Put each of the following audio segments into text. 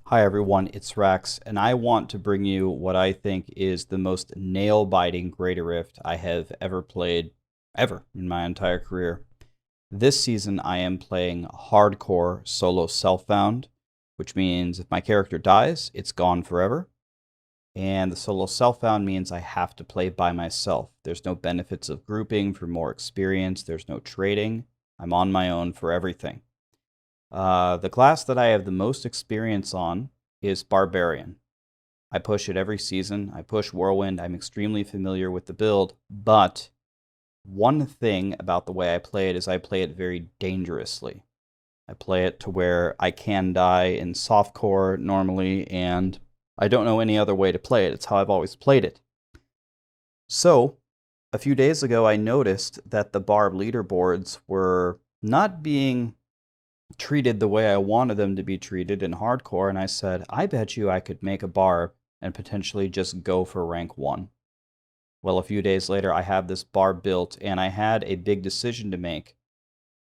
Hi everyone, it's Rax, and I want to bring you what I think is the most nail-biting Greater Rift I have ever played, ever, in my entire career. This season I am playing hardcore solo self-found, which means if my character dies, it's gone forever. And the solo self-found means I have to play by myself. There's no benefits of grouping for more experience, there's no trading. I'm on my own for everything. The class that I have the most experience on is Barbarian. I push it every season. I push Whirlwind. I'm extremely familiar with the build, but one thing about the way I play it is I play it very dangerously. I play it to where I can die in softcore normally, and I don't know any other way to play it. It's how I've always played it. So, a few days ago, I noticed that the Barb leaderboards were not being treated the way I wanted them to be treated in hardcore, and I said, I bet you I could make a barb and potentially just go for rank 1. Well, a few days later, I have this barb built, and I had a big decision to make.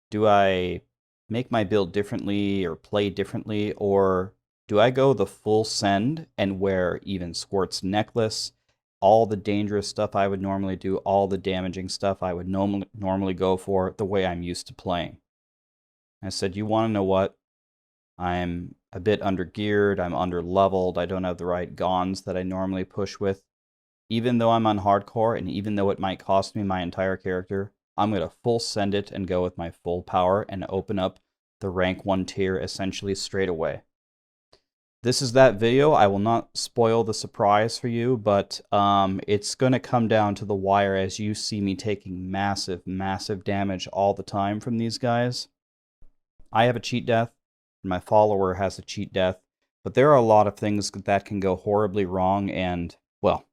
Do I make my build differently or play differently, or do I go the full send and wear even Squirt's necklace, all the dangerous stuff I would normally do, all the damaging stuff I would normally go for, the way I'm used to playing? I said, you want to know what? I'm a bit under-geared, I'm under-leveled, I don't have the right gons that I normally push with. Even though I'm on hardcore, and even though it might cost me my entire character, I'm going to full send it and go with my full power and open up the rank 1 tier essentially straight away. This is that video. I will not spoil the surprise for you, but it's going to come down to the wire as you see me taking massive, massive damage all the time from these guys. I have a cheat death, and my follower has a cheat death, but there are a lot of things that can go horribly wrong, and, well,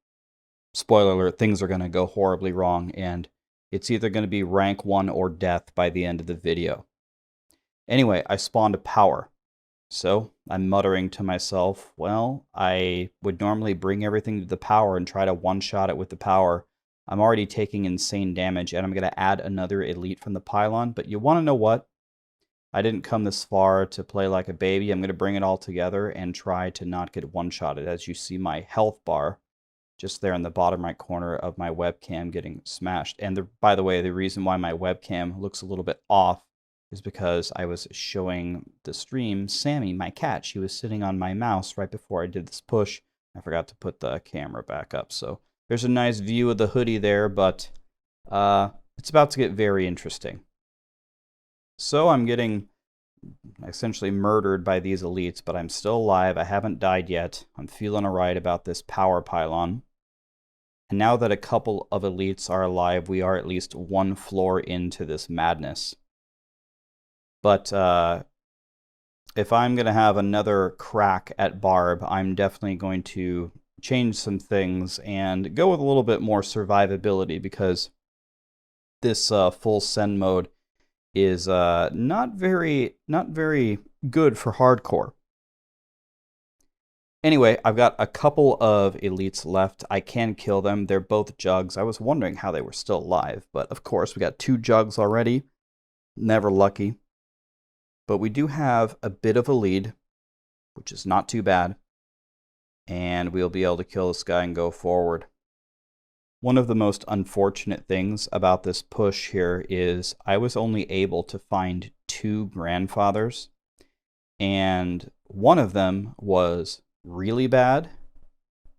spoiler alert, things are going to go horribly wrong, and it's either going to be rank 1 or death by the end of the video. Anyway, I spawned a power, so I'm muttering to myself, well, I would normally bring everything to the power and try to one-shot it with the power. I'm already taking insane damage, and I'm going to add another elite from the pylon, but you want to know what? I didn't come this far to play like a baby. I'm going to bring it all together and try to not get one-shotted. As you see my health bar just there in the bottom right corner of my webcam getting smashed. And by the way, the reason why my webcam looks a little bit off is because I was showing the stream Sammy, my cat. She was sitting on my mouse right before I did this push. I forgot to put the camera back up. So there's a nice view of the hoodie there, but it's about to get very interesting. So I'm getting essentially murdered by these elites, but I'm still alive. I haven't died yet. I'm feeling alright about this power pylon. And now that a couple of elites are alive, we are at least one floor into this madness. But if I'm going to have another crack at Barb, I'm definitely going to change some things and go with a little bit more survivability, because this full send mode is not very good for hardcore. Anyway, I've got a couple of elites left. I can kill them. They're both jugs. I was wondering how they were still alive, but of course we got 2 jugs already. Never lucky. But we do have a bit of a lead, which is not too bad. And we'll be able to kill this guy and go forward. One of the most unfortunate things about this push here is I was only able to find 2 grandfathers, and one of them was really bad,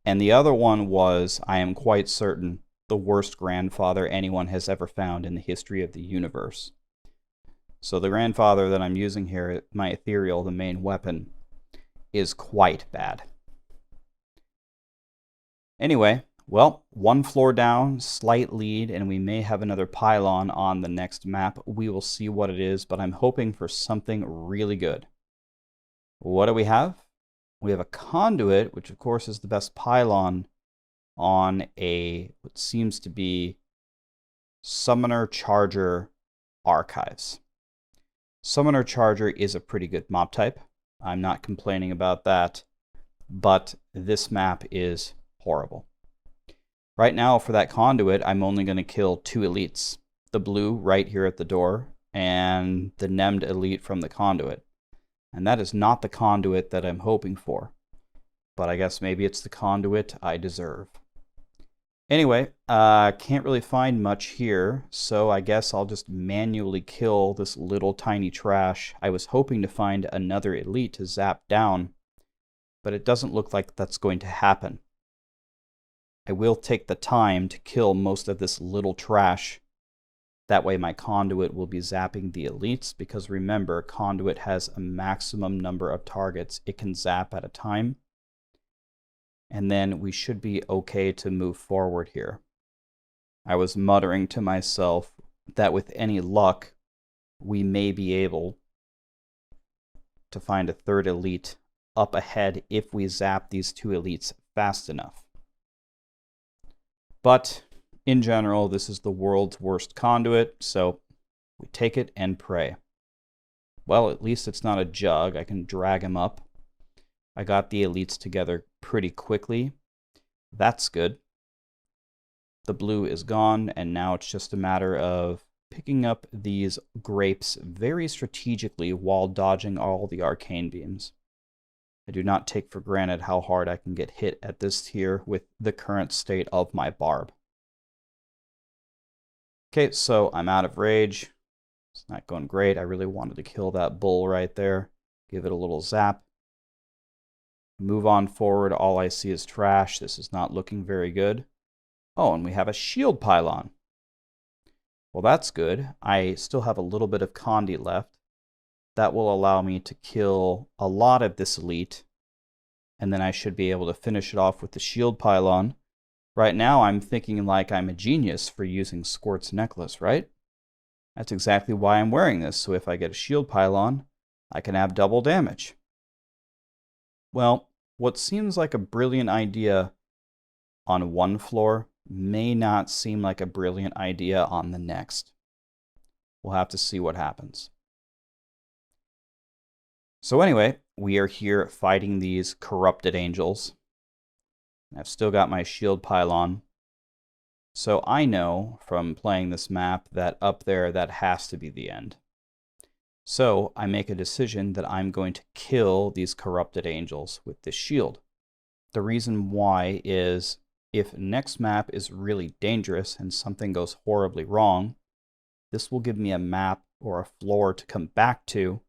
and the other one was, I am quite certain, the worst grandfather anyone has ever found in the history of the universe. So the grandfather that I'm using here, my ethereal, the main weapon, is quite bad. Anyway, well, 1 floor down, slight lead, and we may have another pylon on the next map. We will see what it is, but I'm hoping for something really good. What do we have? We have a conduit, which of course is the best pylon on what seems to be Summoner Charger Archives. Summoner Charger is a pretty good mob type. I'm not complaining about that, but this map is horrible. Right now, for that conduit, I'm only going to kill 2 elites. The blue right here at the door, and the Nemd elite from the conduit. And that is not the conduit that I'm hoping for. But I guess maybe it's the conduit I deserve. Anyway, can't really find much here, so I guess I'll just manually kill this little tiny trash. I was hoping to find another elite to zap down, but it doesn't look like that's going to happen. I will take the time to kill most of this little trash. That way my conduit will be zapping the elites, because remember, conduit has a maximum number of targets it can zap at a time. And then we should be okay to move forward here. I was muttering to myself that with any luck, we may be able to find a third elite up ahead if we zap these two elites fast enough. But in general, this is the world's worst conduit, so we take it and pray. Well, at least it's not a jug. I can drag him up. I got the elites together pretty quickly. That's good. The blue is gone, and now it's just a matter of picking up these grapes very strategically while dodging all the arcane beams. I do not take for granted how hard I can get hit at this tier with the current state of my barb. Okay, so I'm out of rage. It's not going great. I really wanted to kill that bull right there. Give it a little zap. Move on forward. All I see is trash. This is not looking very good. Oh, and we have a shield pylon. Well, that's good. I still have a little bit of Condi left. That will allow me to kill a lot of this elite. And then I should be able to finish it off with the shield pylon. Right now, I'm thinking like I'm a genius for using Squirt's necklace, right? That's exactly why I'm wearing this. So if I get a shield pylon, I can have double damage. Well, what seems like a brilliant idea on one floor may not seem like a brilliant idea on the next. We'll have to see what happens. So anyway, we are here fighting these corrupted angels. I've still got my shield pylon. So I know from playing this map that up there, that has to be the end. So I make a decision that I'm going to kill these corrupted angels with this shield. The reason why is if next map is really dangerous and something goes horribly wrong, this will give me a map or a floor to come back to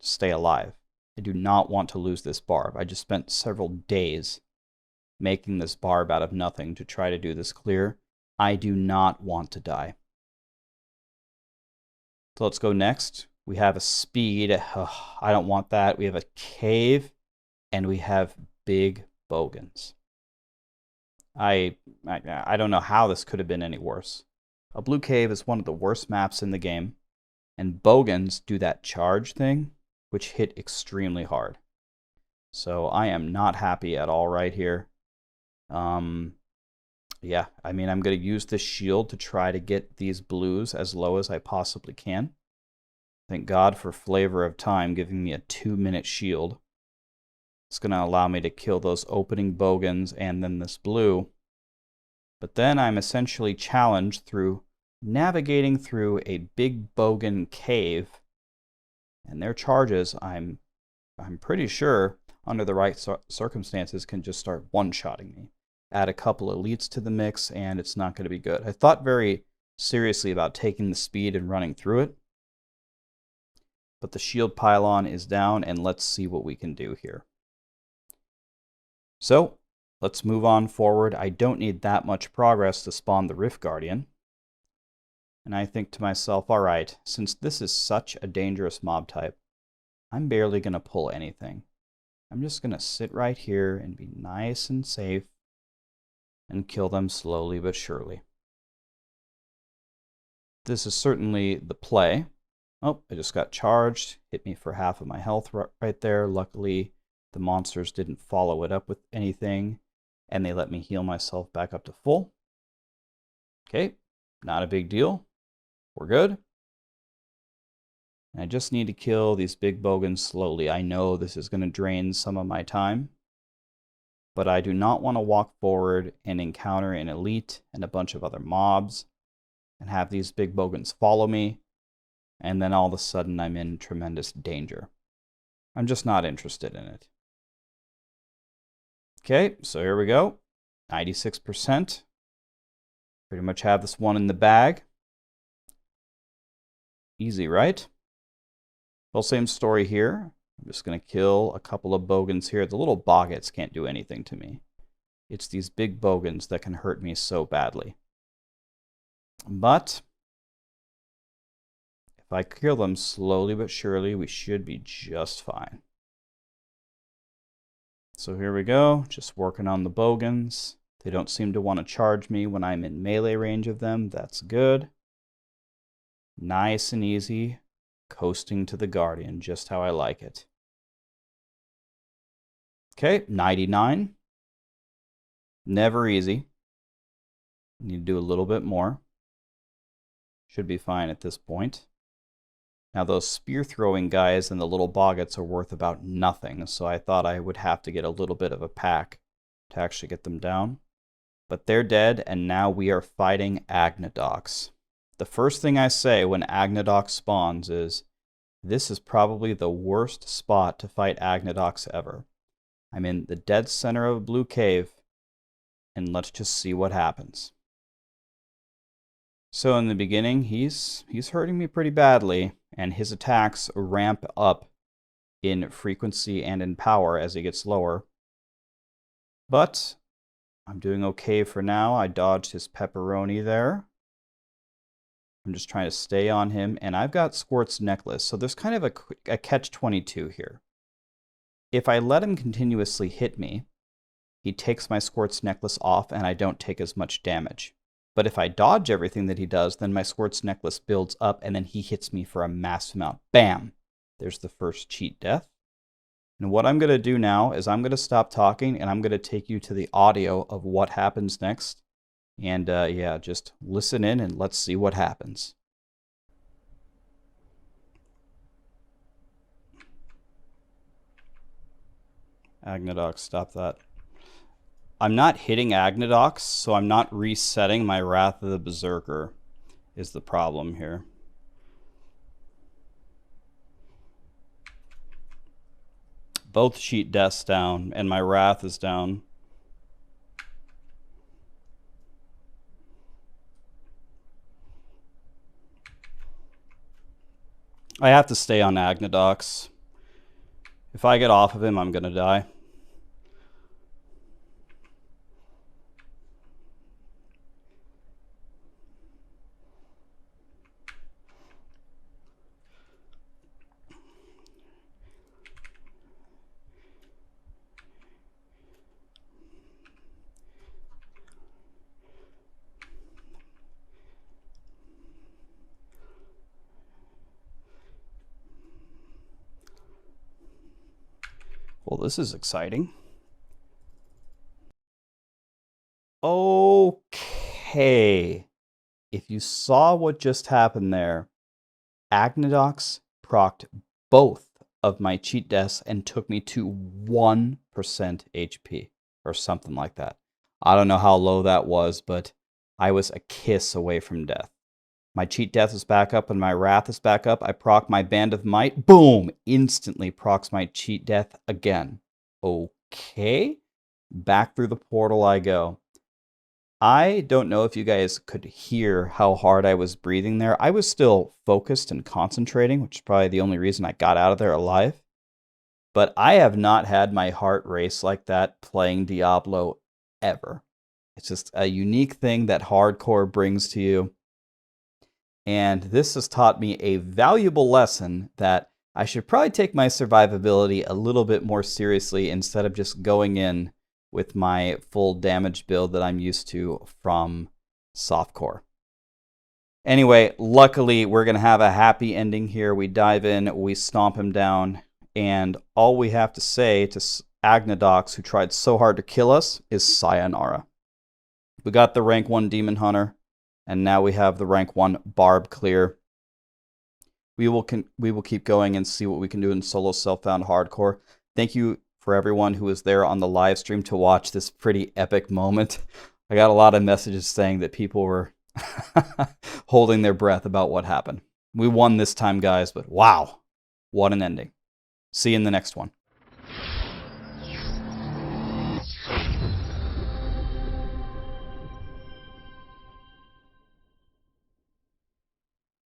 stay alive. I do not want to lose this barb. I just spent several days making this barb out of nothing to try to do this clear. I do not want to die. So let's go next. We have a speed. I don't want that. We have a cave, and we have big bogans. I don't know how this could have been any worse. A blue cave is one of the worst maps in the game, and bogans do that charge thing, which hit extremely hard. So I am not happy at all right here. Yeah, I mean, I'm going to use this shield to try to get these blues as low as I possibly can. Thank God for Flavor of Time giving me a 2-minute shield. It's going to allow me to kill those opening bogans and then this blue. But then I'm essentially challenged through navigating through a big bogan cave. And their charges, I'm pretty sure, under the right circumstances, can just start one-shotting me. Add a couple elites to the mix, and it's not going to be good. I thought very seriously about taking the speed and running through it. But the shield pylon is down, and let's see what we can do here. So, let's move on forward. I don't need that much progress to spawn the Rift Guardian. And I think to myself, all right, since this is such a dangerous mob type, I'm barely going to pull anything. I'm just going to sit right here and be nice and safe and kill them slowly but surely. This is certainly the play. Oh, I just got charged. Hit me for half of my health right there. Luckily, the monsters didn't follow it up with anything, and they let me heal myself back up to full. Okay, not a big deal. We're good. And I just need to kill these big bogans slowly. I know this is going to drain some of my time, but I do not want to walk forward and encounter an elite and a bunch of other mobs and have these big bogans follow me, and then all of a sudden I'm in tremendous danger. I'm just not interested in it. Okay, so here we go. 96%. Pretty much have this one in the bag. Easy, right? Well, same story here. I'm just going to kill a couple of bogans here. The little boggets can't do anything to me. It's these big bogans that can hurt me so badly. But if I kill them slowly but surely, we should be just fine. So here we go, just working on the bogans. They don't seem to want to charge me when I'm in melee range of them. That's good. Nice and easy. Coasting to the Guardian, just how I like it. Okay, 99. Never easy. Need to do a little bit more. Should be fine at this point. Now those spear throwing guys and the little boggets are worth about nothing, so I thought I would have to get a little bit of a pack to actually get them down. But they're dead, and now we are fighting Agnadox. The first thing I say when Agnadox spawns is, this is probably the worst spot to fight Agnadox ever. I'm in the dead center of a blue cave, and let's just see what happens. So in the beginning, he's hurting me pretty badly, and his attacks ramp up in frequency and in power as he gets lower. But I'm doing okay for now. I dodged his pepperoni there. I'm just trying to stay on him, and I've got Squirt's necklace, so there's kind of a catch-22 here. If I let him continuously hit me, he takes my Squirt's necklace off, and I don't take as much damage. But if I dodge everything that he does, then my Squirt's necklace builds up, and then he hits me for a massive amount. Bam! There's the first cheat death. And what I'm going to do now is I'm going to stop talking, and I'm going to take you to the audio of what happens next. And yeah, just listen in, and let's see what happens. Agnadox, stop that. I'm not hitting Agnadox, so I'm not resetting my Wrath of the Berserker, is the problem here. Both cheat deaths down, and my Wrath is down. I have to stay on Agnadox. If I get off of him, I'm gonna die. Well, this is exciting. Okay. If you saw what just happened there, Agnadox procced both of my cheat deaths and took me to 1% HP or something like that. I don't know how low that was, but I was a kiss away from death. My cheat death is back up and my wrath is back up. I proc my Band of Might. Boom! Instantly procs my cheat death again. Okay. Back through the portal I go. I don't know if you guys could hear how hard I was breathing there. I was still focused and concentrating, which is probably the only reason I got out of there alive. But I have not had my heart race like that playing Diablo ever. It's just a unique thing that hardcore brings to you. And this has taught me a valuable lesson that I should probably take my survivability a little bit more seriously instead of just going in with my full damage build that I'm used to from softcore. Anyway, luckily we're going to have a happy ending here. We dive in, we stomp him down, and all we have to say to Agnadox, who tried so hard to kill us, is sayonara. We got the rank 1 Demon Hunter. And now we have the rank 1 Barb clear. We will keep going and see what we can do in solo self-found hardcore. Thank you for everyone who was there on the live stream to watch this pretty epic moment. I got a lot of messages saying that people were holding their breath about what happened. We won this time, guys, but wow, what an ending. See you in the next one.